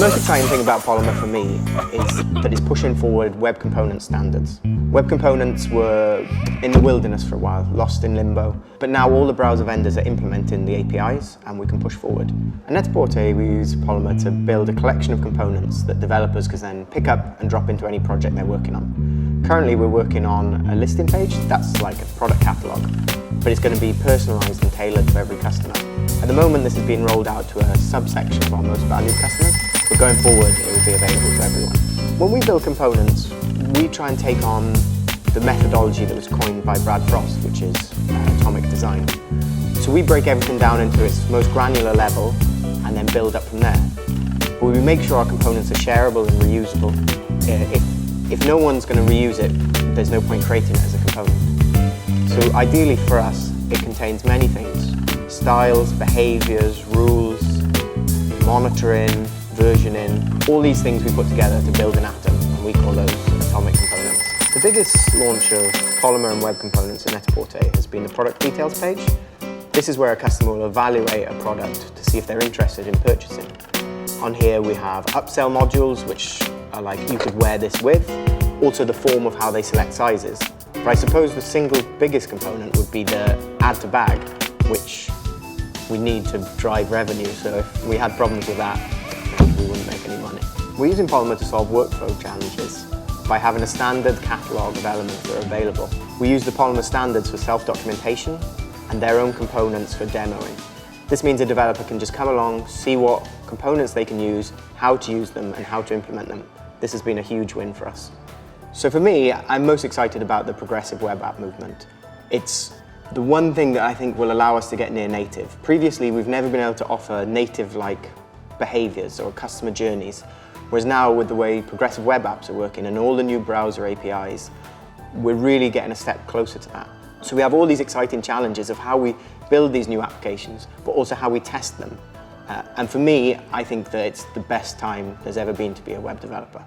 The most exciting thing about Polymer for me is that it's pushing forward web component standards. Web components were in the wilderness for a while, lost in limbo, but now all the browser vendors are implementing the APIs and we can push forward. At Net-a-Porter, we use Polymer to build a collection of components that developers can then pick up and drop into any project they're working on. Currently, we're working on a listing page that's like a product catalog, but it's going to be personalized and tailored to every customer. At the moment, this is being rolled out to a subsection of our most valued customers, but going forward, it will be available to everyone. When we build components, we try and take on the methodology that was coined by Brad Frost, which is atomic design. So we break everything down into its most granular level and then build up from there. But we make sure our components are shareable and reusable. If no one's going to reuse it, there's no point creating it as a component. So ideally for us, it contains many things: styles, behaviors, rules, monitoring, versioning, all these things we put together to build an atom, and we call those atomic components. The biggest launch of Polymer and web components at Net-a-Porter has been the product details page. This is where a customer will evaluate a product to see if they're interested in purchasing. On here we have upsell modules, which are like you could wear this with, also the form of how they select sizes. But I suppose the single biggest component would be the add to bag, which we need to drive revenue, so if we had problems with that, we wouldn't make any money. We're using Polymer to solve workflow challenges by having a standard catalogue of elements that are available. We use the Polymer standards for self-documentation and their own components for demoing. This means a developer can just come along, see what components they can use, how to use them, and how to implement them. This has been a huge win for us. So for me, I'm most excited about the progressive web app movement. It's the one thing that I think will allow us to get near native. Previously, we've never been able to offer native-like behaviors or customer journeys, whereas now with the way progressive web apps are working and all the new browser APIs, we're really getting a step closer to that. So we have all these exciting challenges of how we build these new applications, but also how we test them. And for me, I think that it's the best time there's ever been to be a web developer.